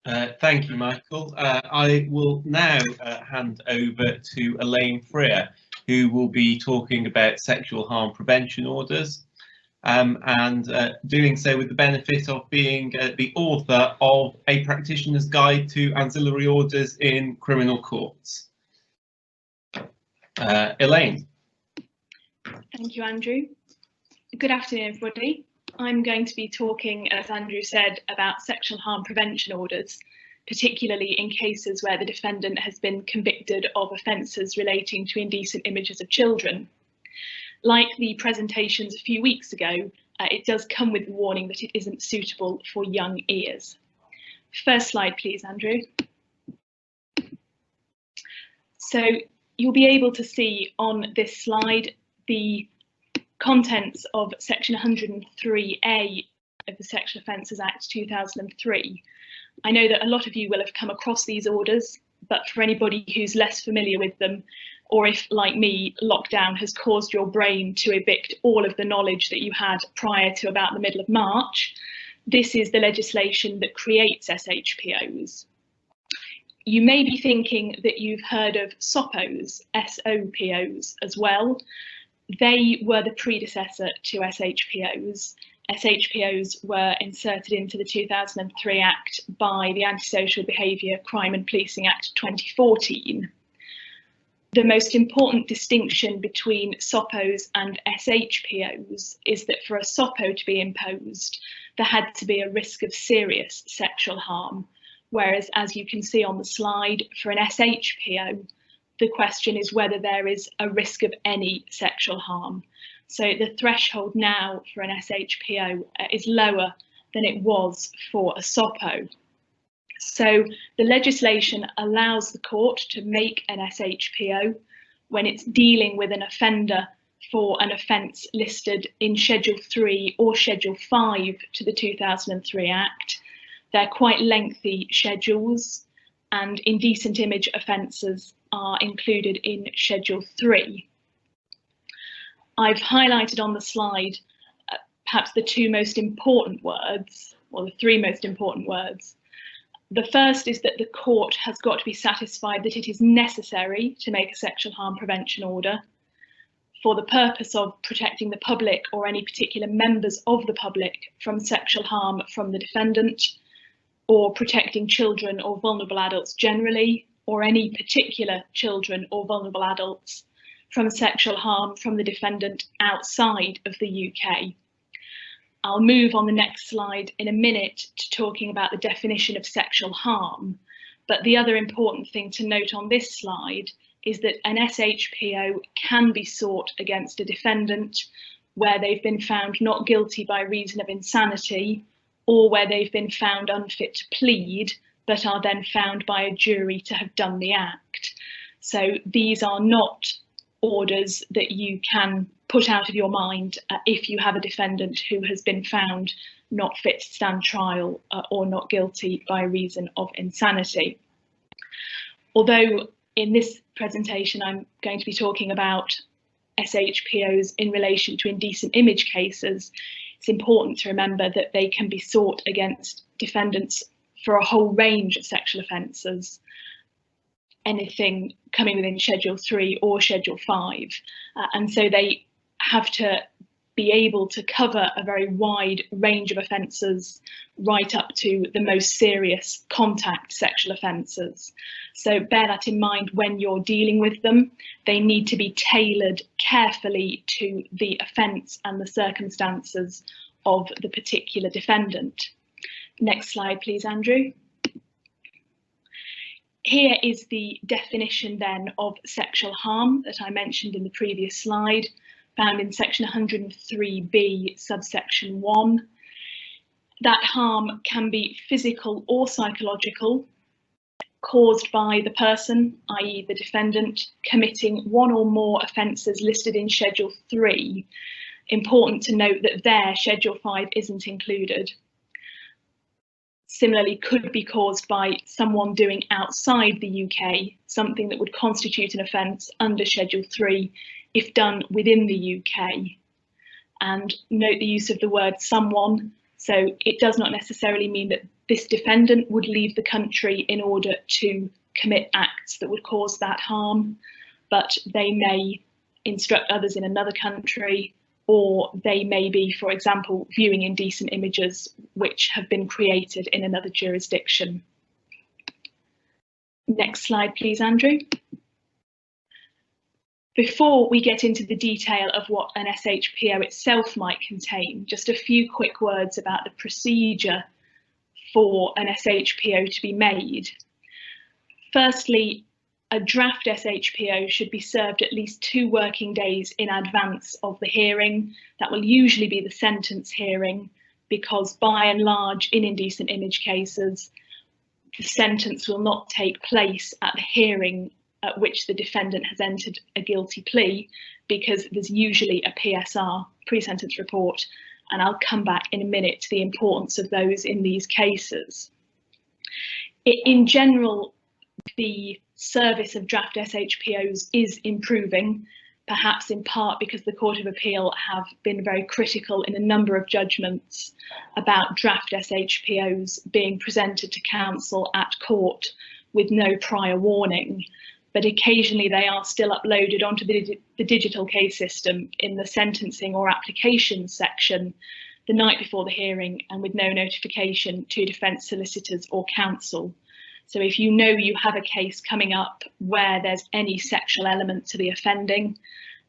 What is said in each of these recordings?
Thank you, Michael. I will now hand over to Elaine Freer, who will be talking about sexual harm prevention orders, and doing so with the benefit of being the author of A Practitioner's Guide to Ancillary Orders in Criminal Courts. Elaine. Thank you, Andrew. Good afternoon, everybody. I'm going to be talking, as Andrew said, about sexual harm prevention orders, particularly in cases where the defendant has been convicted of offences relating to indecent images of children. Like the presentations a few weeks ago, it does come with the warning that it isn't suitable for young ears. First slide, please, Andrew. So you'll be able to see on this slide the contents of section 103A of the Sexual Offences Act 2003. I know that a lot of you will have come across these orders, but for anybody who's less familiar with them, or if, like me, lockdown has caused your brain to evict all of the knowledge that you had prior to about the middle of March, this is the legislation that creates SHPOs. You may be thinking that you've heard of SOPOs, SOPOs as well. They were the predecessor to SHPOs. SHPOs were inserted into the 2003 Act by the Antisocial Behaviour, Crime and Policing Act 2014. The most important distinction between SOPOs and SHPOs is that for a SOPO to be imposed, there had to be a risk of serious sexual harm, whereas, as you can see on the slide, for an SHPO, the question is whether there is a risk of any sexual harm. So the threshold now for an SHPO is lower than it was for a SOPO. So the legislation allows the court to make an SHPO when it's dealing with an offender for an offence listed in Schedule 3 or Schedule 5 to the 2003 Act. They're quite lengthy schedules, and indecent image offences are included in Schedule 3. I've highlighted on the slide perhaps the two most important words, or the three most important words. The first is that the court has got to be satisfied that it is necessary to make a sexual harm prevention order for the purpose of protecting the public or any particular members of the public from sexual harm from the defendant, or protecting children or vulnerable adults generally, or any particular children or vulnerable adults from sexual harm from the defendant outside of the UK. I'll move on the next slide in a minute to talking about the definition of sexual harm, but the other important thing to note on this slide is that an SHPO can be sought against a defendant where they've been found not guilty by reason of insanity, or where they've been found unfit to plead, but are then found by a jury to have done the act. So these are not orders that you can put out of your mind if you have a defendant who has been found not fit to stand trial or not guilty by reason of insanity. Although in this presentation I'm going to be talking about SHPOs in relation to indecent image cases, it's important to remember that they can be sought against defendants for a whole range of sexual offences, anything coming within Schedule 3 or Schedule 5. And so they have to be able to cover a very wide range of offences, right up to the most serious contact sexual offences. So bear that in mind when you're dealing with them. They need to be tailored carefully to the offence and the circumstances of the particular defendant. Next slide, please, Andrew. Here is the definition then of sexual harm that I mentioned in the previous slide, found in section 103B, subsection 1. That harm can be physical or psychological, caused by the person, i.e. the defendant, committing one or more offences listed in Schedule 3. Important to note that there Schedule 5 isn't included. Similarly, could be caused by someone doing outside the UK, something that would constitute an offence under Schedule 3 if done within the UK. And note the use of the word someone. So it does not necessarily mean that this defendant would leave the country in order to commit acts that would cause that harm, but they may instruct others in another country, or they may be, for example, viewing indecent images which have been created in another jurisdiction. Next slide, please, Andrew. Before we get into the detail of what an SHPO itself might contain, just a few quick words about the procedure for an SHPO to be made. Firstly, a draft SHPO should be served at least 2 working days in advance of the hearing. That will usually be the sentence hearing, because by and large, in indecent image cases, the sentence will not take place at the hearing at which the defendant has entered a guilty plea, because there's usually a PSR, pre-sentence report, and I'll come back in a minute to the importance of those in these cases. In general, the service of draft SHPOs is improving, perhaps in part because the Court of Appeal have been very critical in a number of judgments about draft SHPOs being presented to counsel at court with no prior warning, but occasionally they are still uploaded onto the digital case system in the sentencing or application section the night before the hearing and with no notification to defence solicitors or counsel. So if you know you have a case coming up where there's any sexual element to the offending,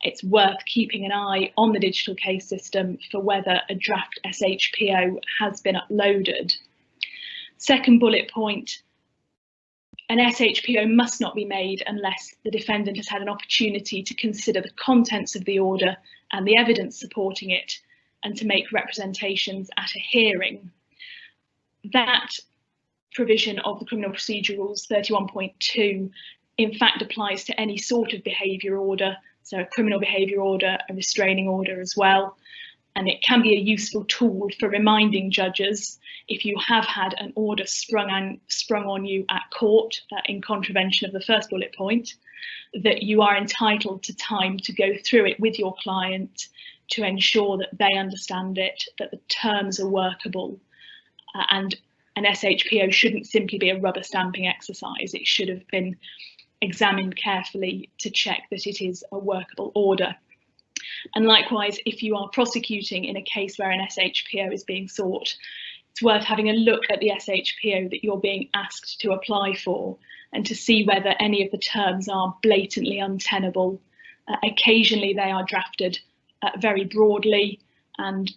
it's worth keeping an eye on the digital case system for whether a draft SHPO has been uploaded. Second bullet point, an SHPO must not be made unless the defendant has had an opportunity to consider the contents of the order and the evidence supporting it, and to make representations at a hearing. That provision of the Criminal Procedure Rules 31.2 in fact applies to any sort of behaviour order, so a criminal behaviour order, a restraining order as well, and it can be a useful tool for reminding judges, if you have had an order sprung on you at court in contravention of the first bullet point, that you are entitled to time to go through it with your client to ensure that they understand it, that the terms are workable, and an SHPO shouldn't simply be a rubber stamping exercise. It should have been examined carefully to check that it is a workable order. And likewise, if you are prosecuting in a case where an SHPO is being sought, it's worth having a look at the SHPO that you're being asked to apply for and to see whether any of the terms are blatantly untenable. Occasionally they are drafted very broadly and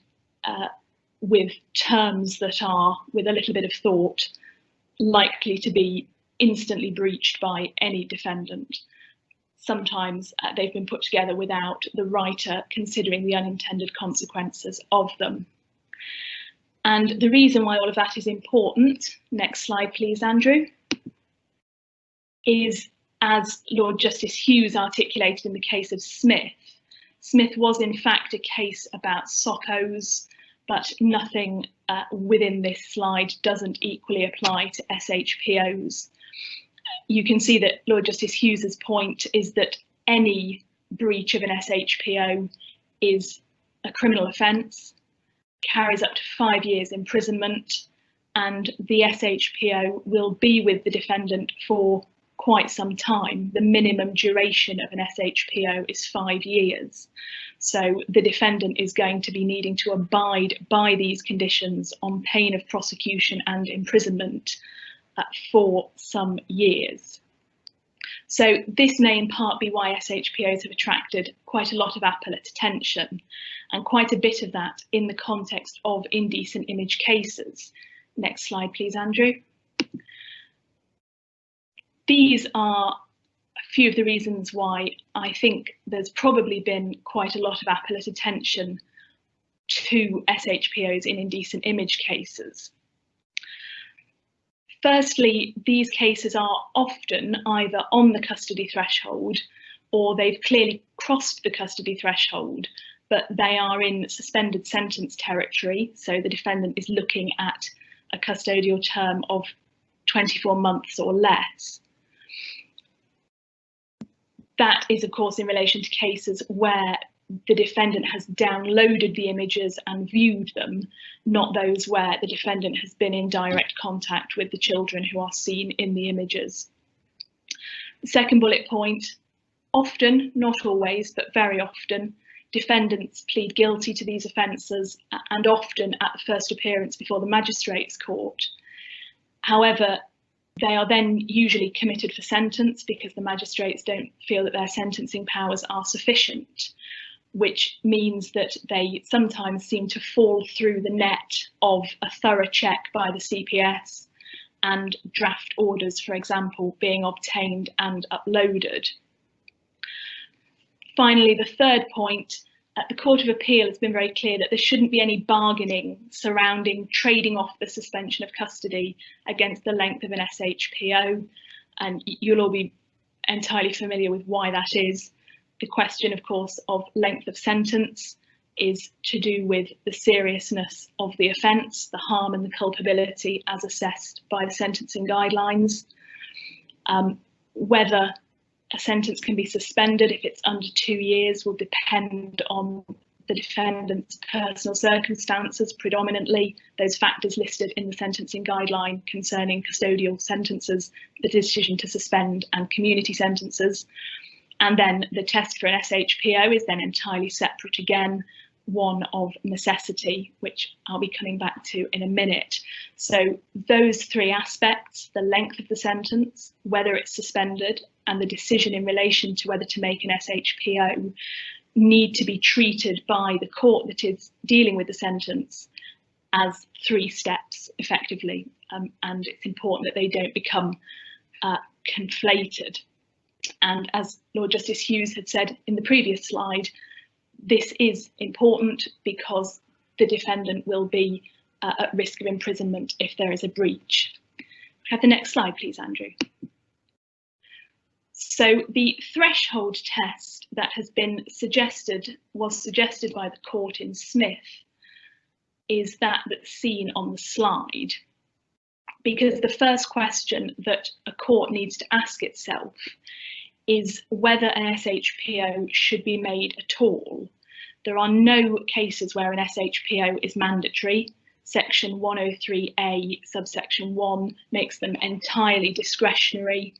with terms that are, with a little bit of thought, likely to be instantly breached by any defendant. Sometimes they've been put together without the writer considering the unintended consequences of them. And the reason why all of that is important, next slide please, Andrew, is, as Lord Justice Hughes articulated in the case of Smith, Smith was in fact a case about SOCOs, but nothing within this slide doesn't equally apply to SHPOs. You can see that Lord Justice Hughes's point is that any breach of an SHPO is a criminal offence, carries up to 5 years imprisonment, and the SHPO will be with the defendant for quite some time. The minimum duration of an SHPO is 5 years. So the defendant is going to be needing to abide by these conditions on pain of prosecution and imprisonment for some years. So this may in part be why SHPOs have attracted quite a lot of appellate attention, and quite a bit of that in the context of indecent image cases. Next slide please, Andrew. These are a few of the reasons why I think there's probably been quite a lot of appellate attention to SHPOs in indecent image cases. Firstly, these cases are often either on the custody threshold or they've clearly crossed the custody threshold, but they are in suspended sentence territory. So the defendant is looking at a custodial term of 24 months or less. That is, of course, in relation to cases where the defendant has downloaded the images and viewed them, not those where the defendant has been in direct contact with the children who are seen in the images. The second bullet point, often, not always, but very often, defendants plead guilty to these offences, and often at the first appearance before the magistrates' court. However, they are then usually committed for sentence because the magistrates don't feel that their sentencing powers are sufficient, which means that they sometimes seem to fall through the net of a thorough check by the CPS and draft orders, for example, being obtained and uploaded. Finally, the third point, the Court of Appeal has been very clear that there shouldn't be any bargaining surrounding trading off the suspension of custody against the length of an SHPO, and you'll all be entirely familiar with why that is. The question, of course, of length of sentence is to do with the seriousness of the offence, the harm and the culpability as assessed by the sentencing guidelines. Whether a sentence can be suspended if it's under 2 years will depend on the defendant's personal circumstances, predominantly those factors listed in the sentencing guideline concerning custodial sentences, the decision to suspend and community sentences. And then the test for an SHPO is then entirely separate again, one of necessity, which I'll be coming back to in a minute. So those three aspects, the length of the sentence, whether it's suspended, and the decision in relation to whether to make an SHPO, need to be treated by the court that is dealing with the sentence as 3 steps effectively, and it's important that they don't become conflated. And as Lord Justice Hughes had said in the previous slide, this is important because the defendant will be at risk of imprisonment if there is a breach. Have the next slide, please, Andrew. So the threshold test that has been was suggested by the court in Smith is that's seen on the slide, because the first question that a court needs to ask itself is whether an SHPO should be made at all. There are no cases where an SHPO is mandatory. Section 103A, subsection 1, makes them entirely discretionary,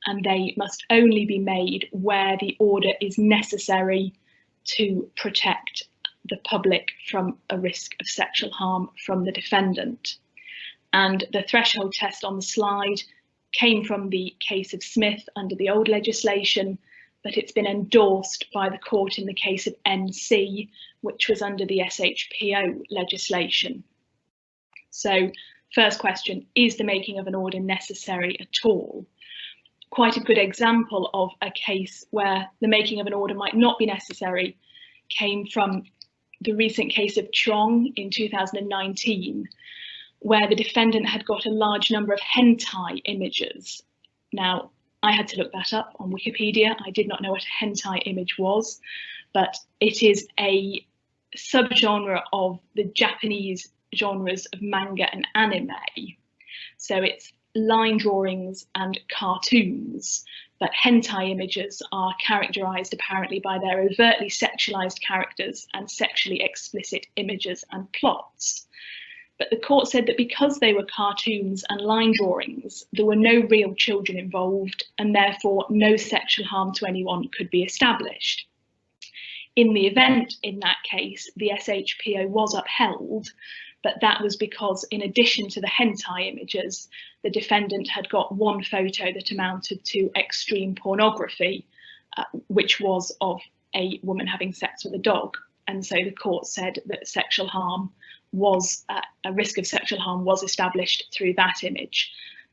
and they must only be made where the order is necessary to protect the public from a risk of sexual harm from the defendant. And the threshold test on the slide came from the case of Smith under the old legislation, but it's been endorsed by the court in the case of NC, which was under the SHPO legislation. So, first question, is the making of an order necessary at all? Quite a good example of a case where the making of an order might not be necessary came from the recent case of Chong in 2019, where the defendant had got a large number of hentai images. Now, I had to look that up on Wikipedia. I did not know what a hentai image was, but it is a subgenre of the Japanese genres of manga and anime. So it's line drawings and cartoons, but hentai images are characterised apparently by their overtly sexualised characters and sexually explicit images and plots. But the court said that because they were cartoons and line drawings, there were no real children involved, and therefore no sexual harm to anyone could be established. In the event, in that case, the SHPO was upheld, but that was because in addition to the hentai images, the defendant had got one photo that amounted to extreme pornography, which was of a woman having sex with a dog. And so the court said that sexual harm was, a risk of sexual harm was established through that image.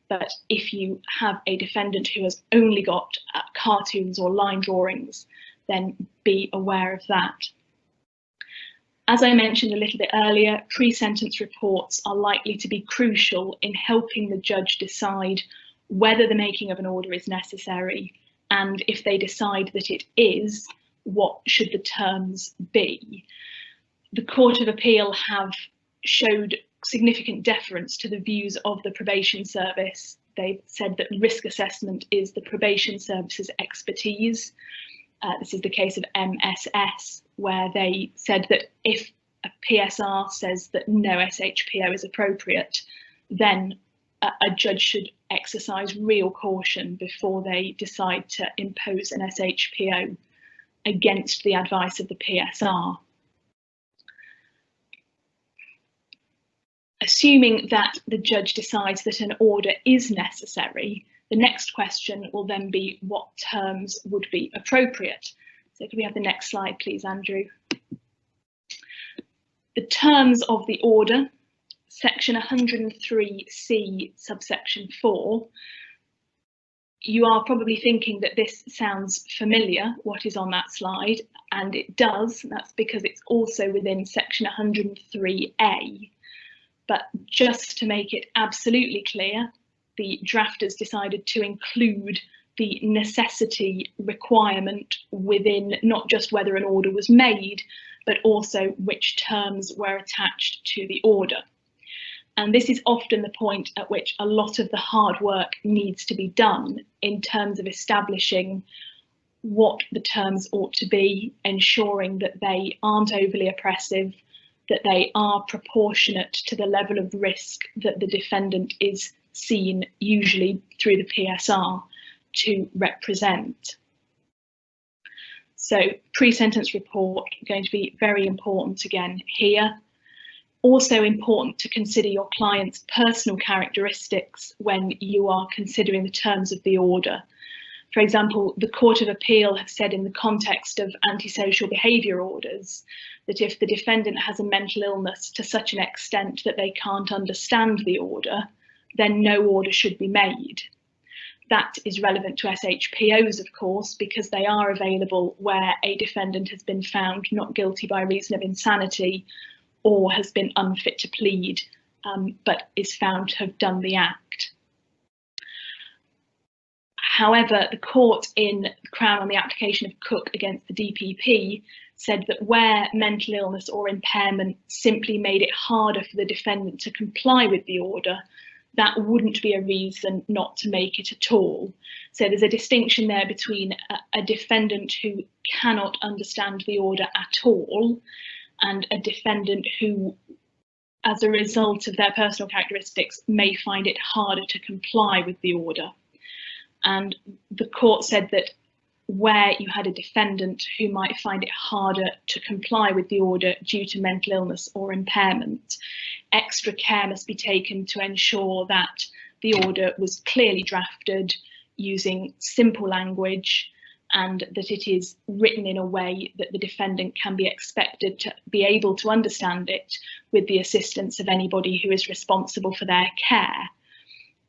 But if you have a defendant who has only got cartoons or line drawings, then be aware of that. As I mentioned a little bit earlier, pre-sentence reports are likely to be crucial in helping the judge decide whether the making of an order is necessary, and if they decide that it is, what should the terms be. The Court of Appeal have showed significant deference to the views of the probation service. They've said that risk assessment is the probation service's expertise, This is the case of MSS, where they said that if a PSR says that no SHPO is appropriate, then a judge should exercise real caution before they decide to impose an SHPO against the advice of the PSR. Assuming that the judge decides that an order is necessary, the next question will then be what terms would be appropriate. So can we have the next slide, please, Andrew? The terms of the order, section 103C, subsection 4. You are probably thinking that this sounds familiar, what is on that slide, and it does. That's because it's also within section 103A. But just to make it absolutely clear, the drafters decided to include the necessity requirement within not just whether an order was made, but also which terms were attached to the order. And this is often the point at which a lot of the hard work needs to be done in terms of establishing what the terms ought to be, ensuring that they aren't overly oppressive, that they are proportionate to the level of risk that the defendant is seen, usually through the PSR, to represent. So pre-sentence report going to be very important again here. Also important to consider your client's personal characteristics when you are considering the terms of the order. For example, the Court of Appeal have said in the context of antisocial behaviour orders that if the defendant has a mental illness to such an extent that they can't understand the order, then no order should be made. That is relevant to SHPOs, of course, because they are available where a defendant has been found not guilty by reason of insanity or has been unfit to plead, but is found to have done the act. However, the court in Crown on the application of Cook against the DPP said that where mental illness or impairment simply made it harder for the defendant to comply with the order, that wouldn't be a reason not to make it at all. So there's a distinction there between a defendant who cannot understand the order at all and a defendant who, as a result of their personal characteristics, may find it harder to comply with the order. And the court said that where you had a defendant who might find it harder to comply with the order due to mental illness or impairment, extra care must be taken to ensure that the order was clearly drafted using simple language and that it is written in a way that the defendant can be expected to be able to understand it with the assistance of anybody who is responsible for their care.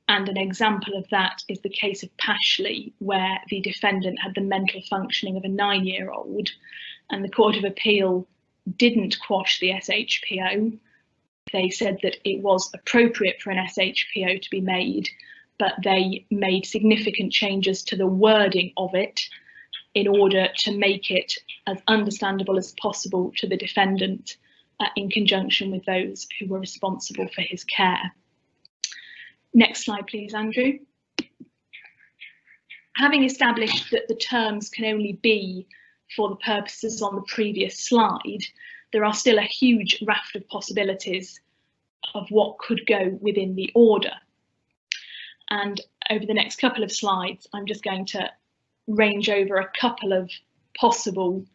And an example of that is the case of Pashley, where the defendant had the mental functioning of a 9-year-old, and the Court of Appeal didn't quash the SHPO. They said that it was appropriate for an SHPO to be made, but they made significant changes to the wording of it in order to make it as understandable as possible to the defendant in conjunction with those who were responsible for his care. Next slide, please, Andrew. Having established that the terms can only be for the purposes on the previous slide, there are still a huge raft of possibilities of what could go within the order. And over the next couple of slides, I'm just going to range over a couple of possible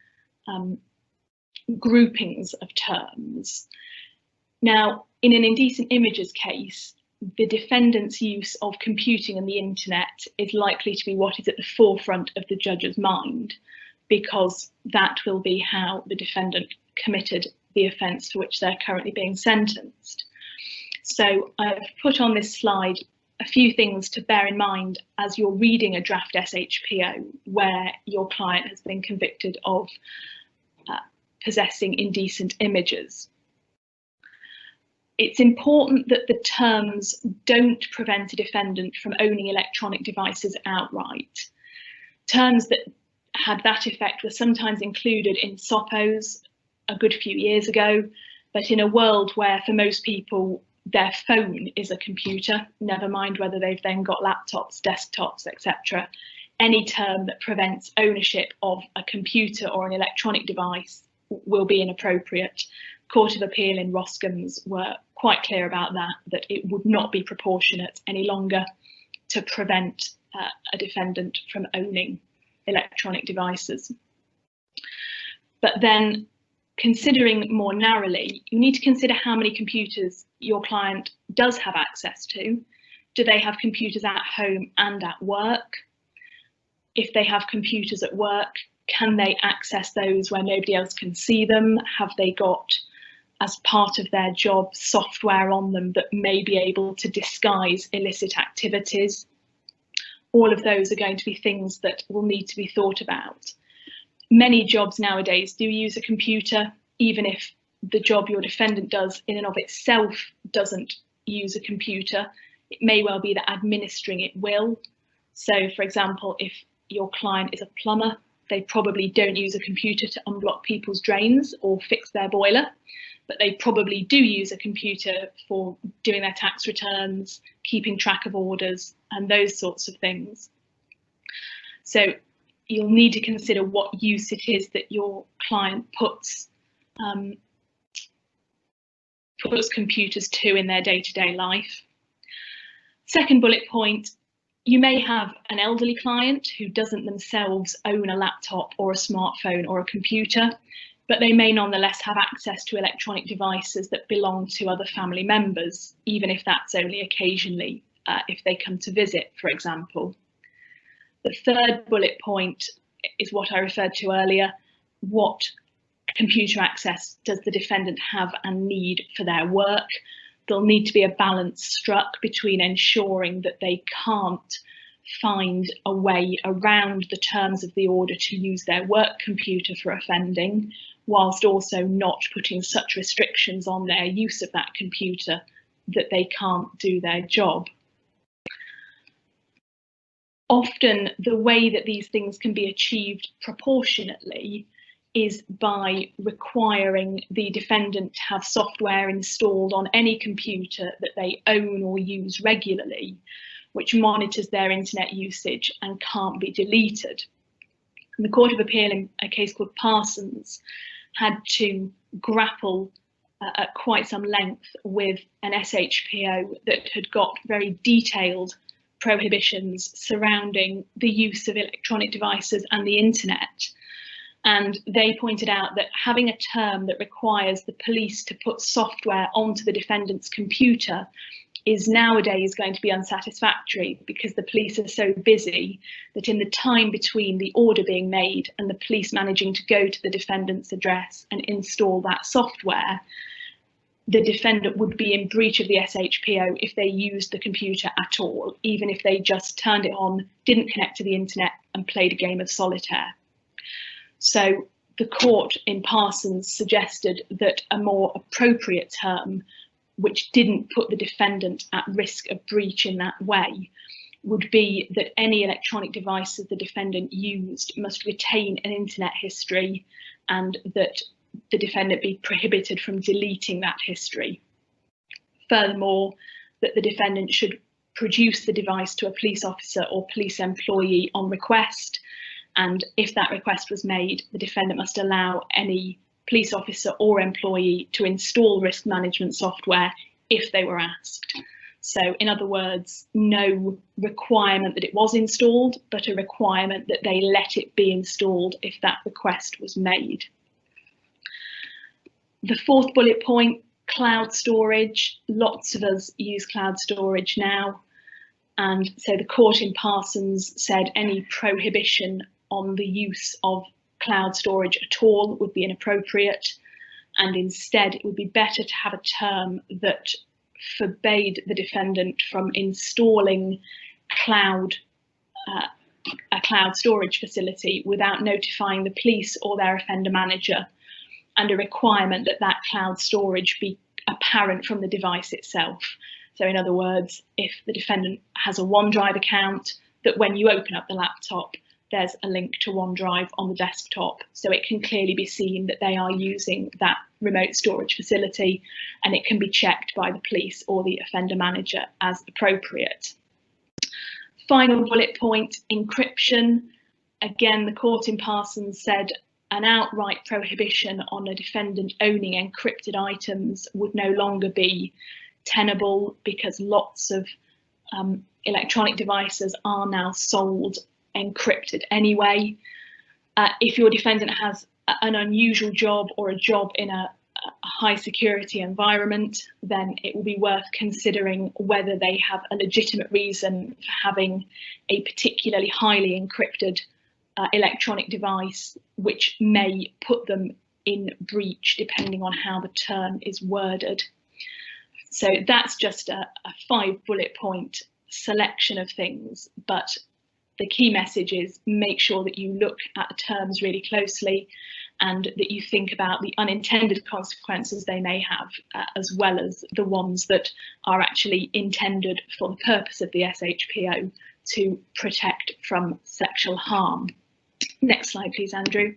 groupings of terms. Now, in an indecent images case, the defendant's use of computing and the internet is likely to be what is at the forefront of the judge's mind, because that will be how the defendant committed the offence for which they're currently being sentenced. So I've put on this slide a few things to bear in mind as you're reading a draft SHPO where your client has been convicted of possessing indecent images. It's important that the terms don't prevent a defendant from owning electronic devices outright. Terms that had that effect were sometimes included in SOPOs a good few years ago, but in a world where for most people their phone is a computer, never mind whether they've then got laptops, desktops, etc., any term that prevents ownership of a computer or an electronic device will be inappropriate. Court of Appeal in Roscomm's were quite clear about that it would not be proportionate any longer to prevent a defendant from owning electronic devices. But then, considering more narrowly, you need to consider how many computers your client does have access to. Do they have computers at home and at work? If they have computers at work, can they access those where nobody else can see them? Have they got, as part of their job, software on them that may be able to disguise illicit activities? All of those are going to be things that will need to be thought about. Many jobs nowadays do use a computer, even if the job your defendant does in and of itself doesn't use a computer. It may well be that administering it will. So, for example, if your client is a plumber, they probably don't use a computer to unblock people's drains or fix their boiler, but they probably do use a computer for doing their tax returns, keeping track of orders, and those sorts of things. So you'll need to consider what use it is that your client puts computers to in their day-to-day life. Second bullet point, you may have an elderly client who doesn't themselves own a laptop or a smartphone or a computer, but they may nonetheless have access to electronic devices that belong to other family members, even if that's only occasionally, if they come to visit, for example. The third bullet point is what I referred to earlier. What computer access does the defendant have and need for their work? There'll need to be a balance struck between ensuring that they can't find a way around the terms of the order to use their work computer for offending, whilst also not putting such restrictions on their use of that computer that they can't do their job. Often the way that these things can be achieved proportionately is by requiring the defendant to have software installed on any computer that they own or use regularly, which monitors their internet usage and can't be deleted. And the Court of Appeal in a case called Parsons had to grapple at quite some length with an SHPO that had got very detailed prohibitions surrounding the use of electronic devices and the internet. And they pointed out that having a term that requires the police to put software onto the defendant's computer is nowadays going to be unsatisfactory, because the police are so busy that in the time between the order being made and the police managing to go to the defendant's address and install that software, the defendant would be in breach of the SHPO if they used the computer at all, even if they just turned it on, didn't connect to the internet and played a game of solitaire. So the court in Parsons suggested that a more appropriate term, which didn't put the defendant at risk of breach in that way, would be that any electronic devices the defendant used must retain an internet history, and that the defendant be prohibited from deleting that history. Furthermore, that the defendant should produce the device to a police officer or police employee on request, and if that request was made, the defendant must allow any police officer or employee to install risk management software if they were asked. So in other words, no requirement that it was installed, but a requirement that they let it be installed if that request was made. The fourth bullet point, cloud storage. Lots of us use cloud storage now. And so the court in Parsons said any prohibition on the use of cloud storage at all would be inappropriate, and instead it would be better to have a term that forbade the defendant from installing a cloud storage facility without notifying the police or their offender manager, and a requirement that that cloud storage be apparent from the device itself. So in other words, if the defendant has a OneDrive account, that when you open up the laptop, there's a link to OneDrive on the desktop, so it can clearly be seen that they are using that remote storage facility, and it can be checked by the police or the offender manager as appropriate. Final bullet point, encryption. Again, the court in Parsons said an outright prohibition on a defendant owning encrypted items would no longer be tenable, because lots of electronic devices are now sold encrypted anyway. If your defendant has an unusual job or a job in a high security environment, then it will be worth considering whether they have a legitimate reason for having a particularly highly encrypted electronic device, which may put them in breach depending on how the term is worded. So that's just a 5 bullet point selection of things, but the key message is make sure that you look at the terms really closely and that you think about the unintended consequences they may have, as well as the ones that are actually intended for the purpose of the SHPO to protect from sexual harm. Next slide, please, Andrew.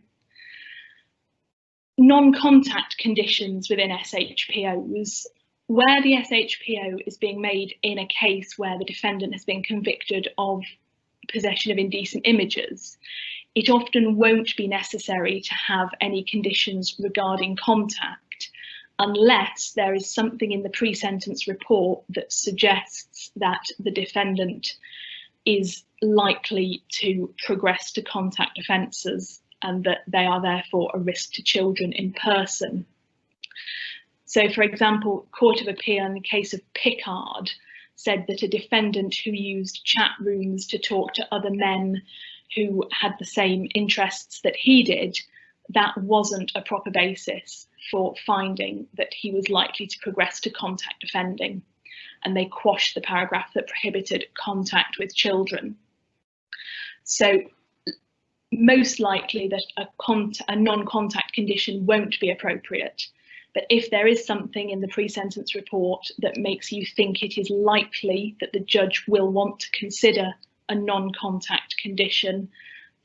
Non-contact conditions within SHPOs. Where the SHPO is being made in a case where the defendant has been convicted of possession of indecent images, it often won't be necessary to have any conditions regarding contact unless there is something in the pre-sentence report that suggests that the defendant is likely to progress to contact offences and that they are therefore a risk to children in person. So, for example, Court of Appeal in the case of Pickard said that a defendant who used chat rooms to talk to other men who had the same interests that he did, that wasn't a proper basis for finding that he was likely to progress to contact offending, and they quashed the paragraph that prohibited contact with children. So most likely that a non-contact condition won't be appropriate. But if there is something in the pre-sentence report that makes you think it is likely that the judge will want to consider a non-contact condition,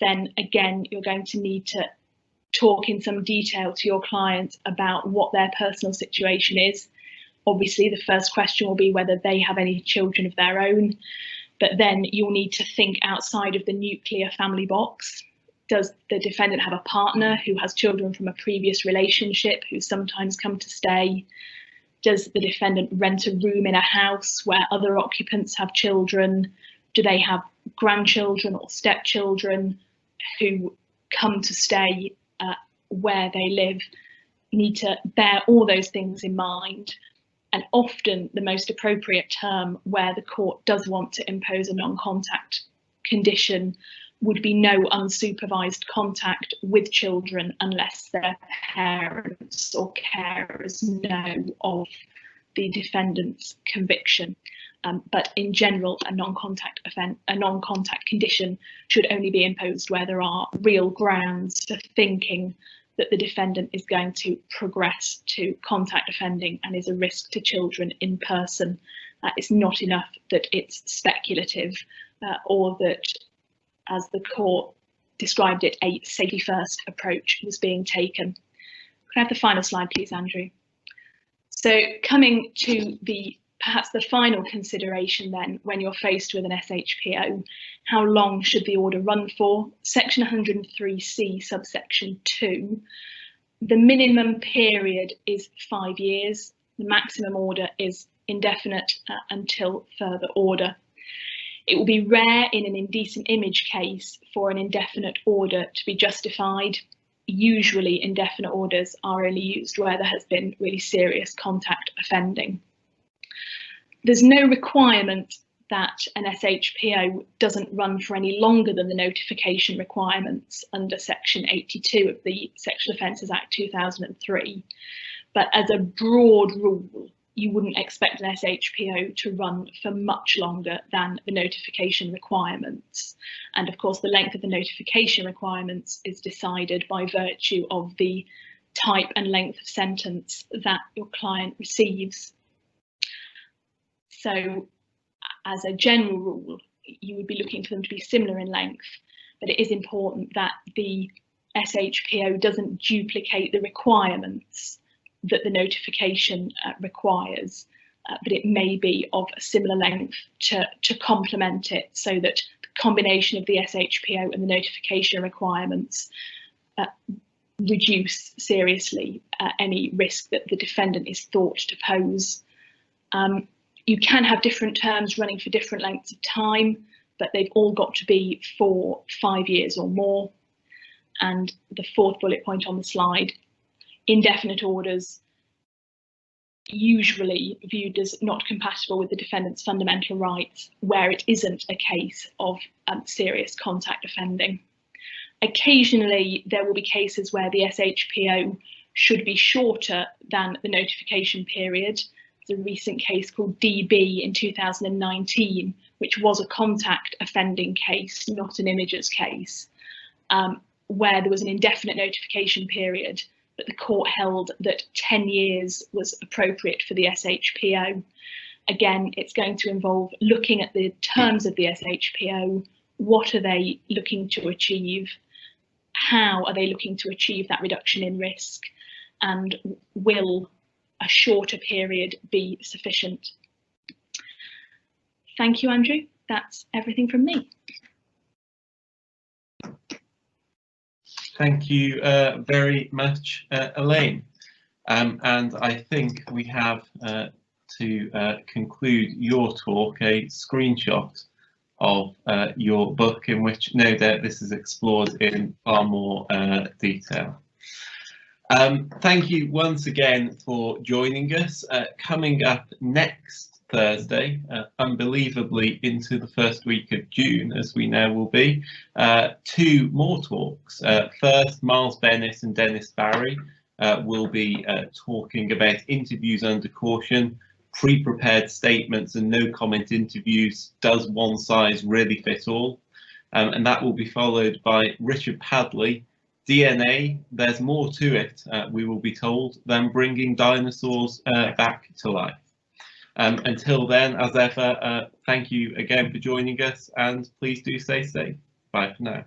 then again, you're going to need to talk in some detail to your client about what their personal situation is. Obviously, the first question will be whether they have any children of their own, but then you'll need to think outside of the nuclear family box. Does the defendant have a partner who has children from a previous relationship who sometimes come to stay? Does the defendant rent a room in a house where other occupants have children? Do they have grandchildren or stepchildren who come to stay where they live? You need to bear all those things in mind. And often the most appropriate term where the court does want to impose a non-contact condition would be no unsupervised contact with children unless their parents or carers know of the defendant's conviction. But in general, a non-contact condition should only be imposed where there are real grounds for thinking that the defendant is going to progress to contact offending and is a risk to children in person. It's not enough that it's speculative or that, as the court described it, a safety first approach was being taken. Could I have the final slide, please, Andrew? So coming to perhaps the final consideration then when you're faced with an SHPO, how long should the order run for? Section 103C subsection 2, the minimum period is 5 years, the maximum order is indefinite until further order. It will be rare in an indecent image case for an indefinite order to be justified. Usually indefinite orders are only used where there has been really serious contact offending. There's no requirement that an SHPO doesn't run for any longer than the notification requirements under Section 82 of the Sexual Offences Act 2003. But as a broad rule, you wouldn't expect an SHPO to run for much longer than the notification requirements. And of course, the length of the notification requirements is decided by virtue of the type and length of sentence that your client receives. So as a general rule, you would be looking for them to be similar in length, but it is important that the SHPO doesn't duplicate the requirements that the notification requires. but it may be of a similar length to complement it, so that the combination of the SHPO and the notification requirements reduce seriously any risk that the defendant is thought to pose. You can have different terms running for different lengths of time, but they've all got to be for 5 years or more. And the fourth bullet point on the slide, indefinite orders usually viewed as not compatible with the defendant's fundamental rights where it isn't a case of serious contact offending. Occasionally, there will be cases where the SHPO should be shorter than the notification period. There's a recent case called DB in 2019, which was a contact offending case, not an images case, where there was an indefinite notification period, but the court held that 10 years was appropriate for the SHPO. Again, it's going to involve looking at the terms of the SHPO. What are they looking to achieve? How are they looking to achieve that reduction in risk? And will a shorter period be sufficient? Thank you, Andrew. That's everything from me. Thank you very much, Elaine. And I think we have to conclude your talk a screenshot of your book, in which no doubt this is explored in far more detail. Thank you once again for joining us. Coming up next Thursday, unbelievably into the first week of June, as we now will be, 2 more talks. First, Miles Bennett and Dennis Barry will be talking about interviews under caution, pre-prepared statements and no comment interviews. Does one size really fit all? And that will be followed by Richard Padley. DNA, there's more to it, we will be told, than bringing dinosaurs back to life. Until then, as ever, thank you again for joining us, and please do stay safe. Bye for now.